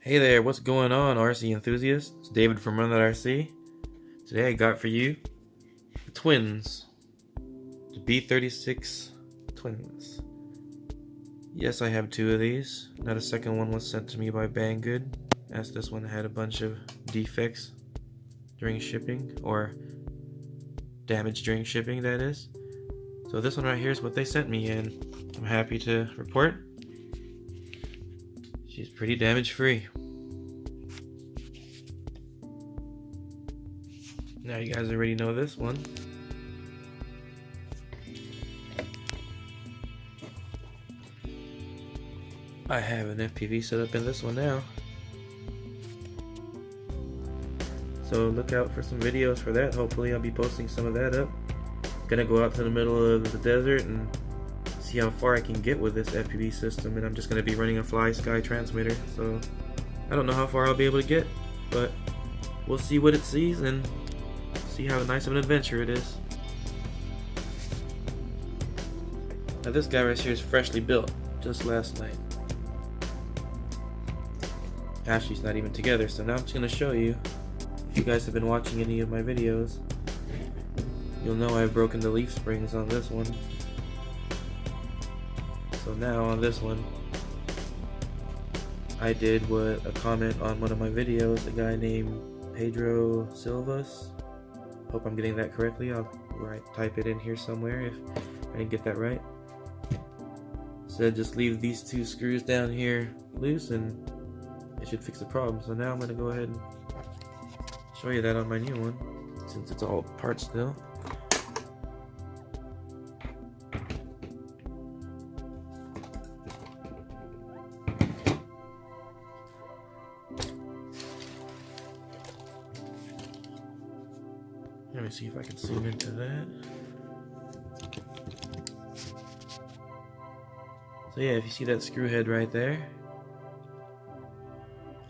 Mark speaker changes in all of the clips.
Speaker 1: Hey there, what's going on, RC enthusiasts? It's David from Run.RC. Today I got for you the twins, the B36 twins. Yes, I have two of these. Now the second one was sent to me by Banggood, as this one had a bunch of defects during shipping, or damage during shipping, that is. So this one right here is what they sent me, and I'm happy to report she's pretty damage free. Now you guys already know this one. I have an FPV set up in this one now. So look out for some videos for that. Hopefully I'll be posting some of that up. Gonna go out to the middle of the desert and see how far I can get with this FPV system, and I'm just gonna be running a Fly Sky transmitter, so I don't know how far I'll be able to get, but we'll see what it sees and see how nice of an adventure it is. Now this guy right here is freshly built, just last night. Actually, it's not even together, so now I'm just gonna show you. If you guys have been watching any of my videos, you'll know I've broken the leaf springs on this one. So now on this one, I did what a comment on one of my videos, a guy named Pedro Silva. Hope I'm getting that correctly. I'll type it in here somewhere if I didn't get that right. Said just leave these two screws down here loose and it should fix the problem. So now I'm going to go ahead and show you that on my new one, since it's all apart still. Let me see if I can zoom into that. So yeah, if you see that screw head right there,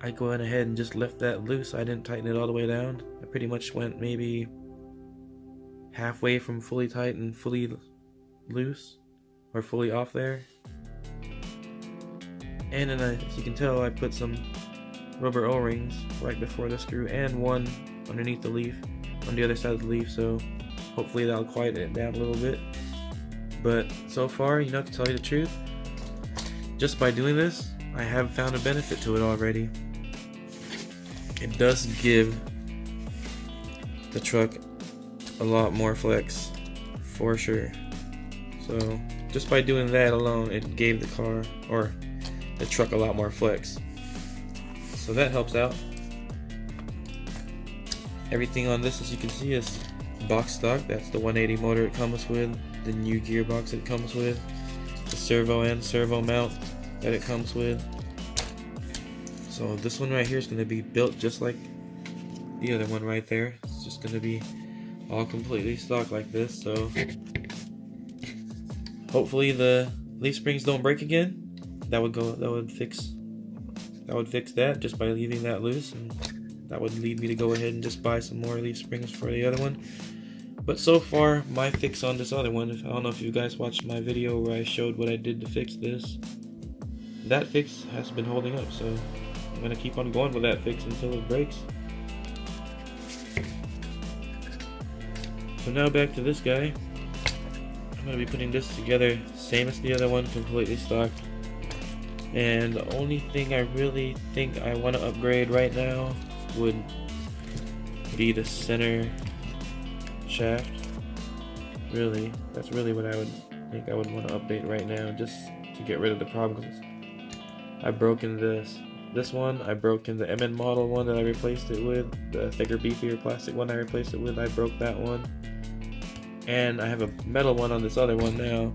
Speaker 1: I went ahead and just left that loose. I didn't tighten it all the way down. I pretty much went maybe halfway from fully tight and fully loose, or fully off there. And then as you can tell, I put some rubber O-rings right before the screw and one underneath the leaf on the other side of the leaf, so hopefully that'll quieten it down a little bit. But so far, to tell you the truth, just by doing this, I have found a benefit to it already. It does give the truck a lot more flex, for sure. So just by doing that alone, it gave the car, or the truck, a lot more flex. So that helps out. Everything on this, as you can see, is box stock. That's the 180 motor it comes with, the new gearbox it comes with, the servo and servo mount that it comes with. So this one right here is going to be built just like the other one right there. It's just going to be all completely stock like this. So hopefully the leaf springs don't break again. That would fix that just by leaving that loose, and that would lead me to go ahead and just buy some more leaf springs for the other one. But so far, my fix on this other one, I don't know if you guys watched my video where I showed what I did to fix this. That fix has been holding up, so I'm going to keep on going with that fix until it breaks. So now back to this guy. I'm going to be putting this together same as the other one, completely stock. And the only thing I really think I want to upgrade right now would be the center shaft. Really, that's really what I would think I would want to update right now, just to get rid of the problems. I've broken this one, I broke in the MN model one that I replaced it with, the thicker, beefier plastic one I replaced it with, I broke that one. And I have a metal one on this other one now.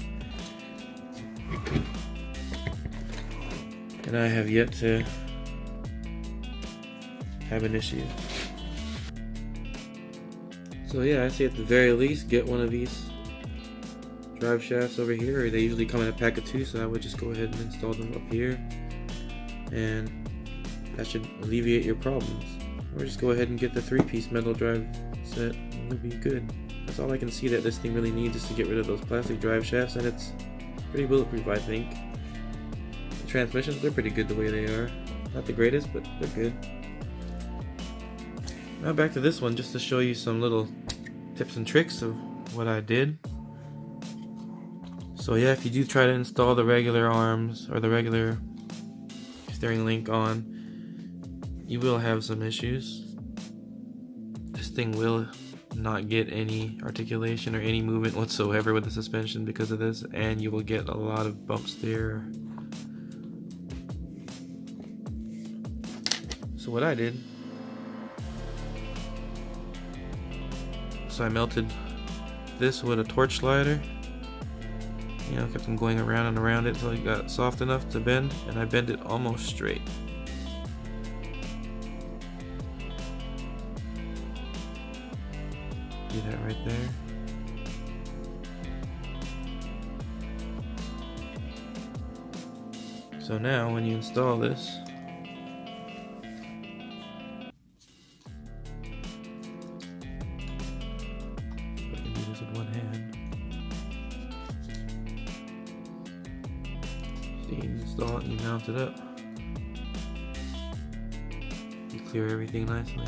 Speaker 1: And I have yet to have an issue. So yeah, I say at the very least, get one of these drive shafts over here. They usually come in a pack of 2, so I would just go ahead and install them up here, and that should alleviate your problems. Or just go ahead and get the 3-piece metal drive set, and it'll be good. That's all I can see that this thing really needs, is to get rid of those plastic drive shafts, and it's pretty bulletproof, I think. The transmissions, they're pretty good the way they are. Not the greatest, but they're good. Now back to this one, just to show you some little tips and tricks of what I did. So yeah, if you do try to install the regular arms or the regular steering link on, you will have some issues. This thing will not get any articulation or any movement whatsoever with the suspension because of this, and you will get a lot of bumps there. So what I did, so I melted this with a torch lighter. You know, kept them going around and around it until it got soft enough to bend, and I bent it almost straight. See that right there? So now when you install this, I can do this with one hand. So you install it and you mount it up. You clear everything nicely.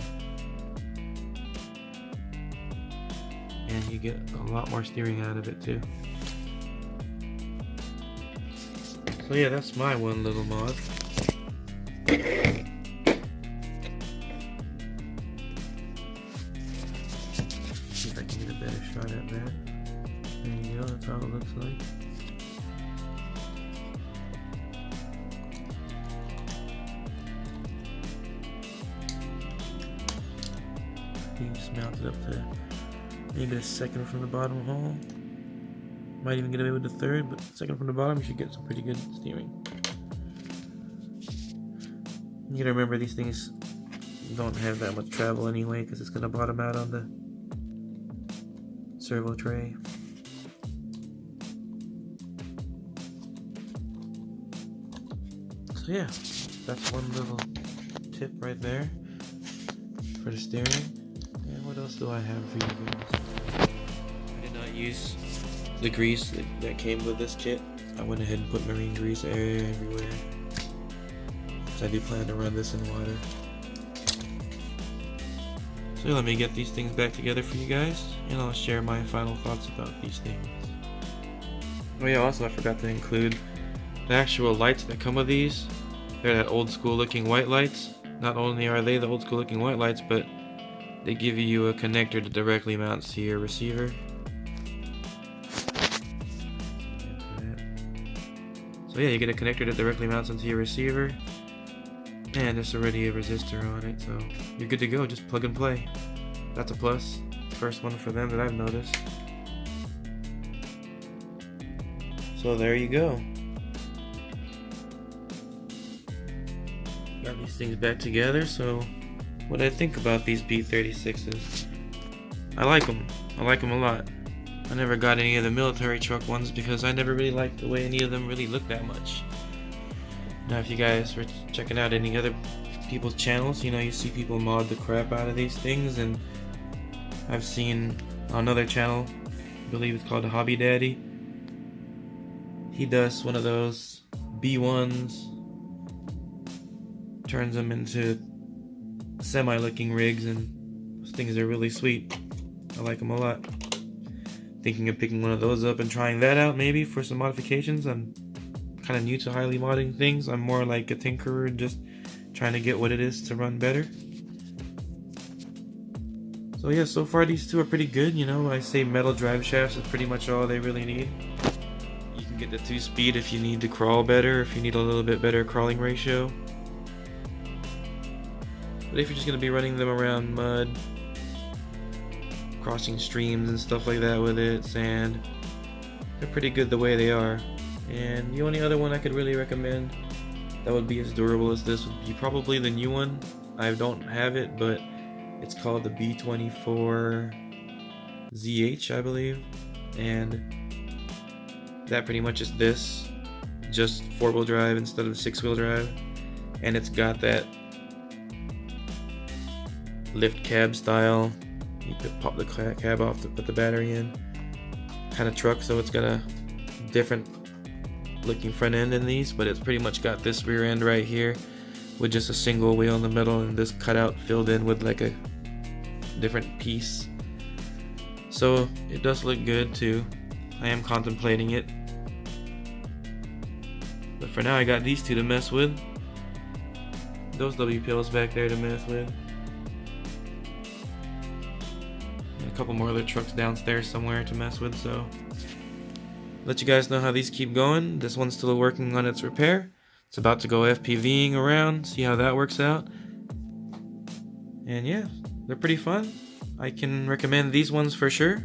Speaker 1: And you get a lot more steering out of it too. So yeah, that's my one little mod. See if I can get a better shot at that. There you go, that's how it looks like. You just mount it up to maybe a second from the bottom hole. Might even get away with the third, but second from the bottom, you should get some pretty good steering. You gotta remember these things don't have that much travel anyway, because it's gonna bottom out on the servo tray. So yeah, that's one little tip right there for the steering. And what else do I have for you guys? I did not use the grease that came with this kit. I went ahead and put marine grease everywhere. So I do plan to run this in water. So let me get these things back together for you guys, and I'll share my final thoughts about these things. Oh yeah, also I forgot to include the actual lights that come with these. They're that old school looking white lights. Not only are they the old school looking white lights, but they give you a connector that directly mounts to your receiver. So yeah, you get a connector that directly mounts into your receiver, and there's already a resistor on it, so you're good to go. Just plug and play. That's a plus. First one for them that I've noticed. So there you go. Got these things back together. So what I think about these B36s, I like them. I like them a lot. I never got any of the military truck ones because I never really liked the way any of them really looked that much. Now if you guys were checking out any other people's channels, you know, you see people mod the crap out of these things, and I've seen on another channel, I believe it's called Hobby Daddy, he does one of those B1s, turns them into semi-looking rigs, and those things are really sweet. I like them a lot. Thinking of picking one of those up and trying that out maybe for some modifications. I'm kind of new to highly modding things. I'm more like a tinkerer, just trying to get what it is to run better. So yeah, so far these two are pretty good. You know, I say metal drive shafts is pretty much all they really need. You can get the 2-speed if you need to crawl better, if you need a little bit better crawling ratio. But if you're just going to be running them around mud, crossing streams and stuff like that with it, sand, they're pretty good the way they are. And the only other one I could really recommend that would be as durable as this would be probably the new one. I don't have it, but it's called the B24zh, I believe, and that pretty much is this, just 4-wheel drive instead of 6-wheel drive, and it's got that lift cab style. You could pop the cab off to put the battery in kind of truck, so it's got a different looking front end in these, but it's pretty much got this rear end right here with just a single wheel in the middle and this cutout filled in with like a different piece. So it does look good too. I am contemplating it. But for now I got these two to mess with. Those WPLs back there to mess with. And a couple more other trucks downstairs somewhere to mess with, so let you guys know how these keep going. This one's still working on its repair. It's about to go FPVing around, see how that works out. And yeah, they're pretty fun. I can recommend these ones for sure.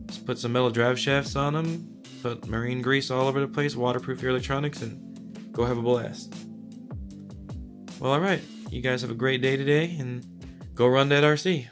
Speaker 1: Just put some metal drive shafts on them, put marine grease all over the place, waterproof your electronics, and go have a blast. Well, alright, you guys have a great day today, and go run that RC.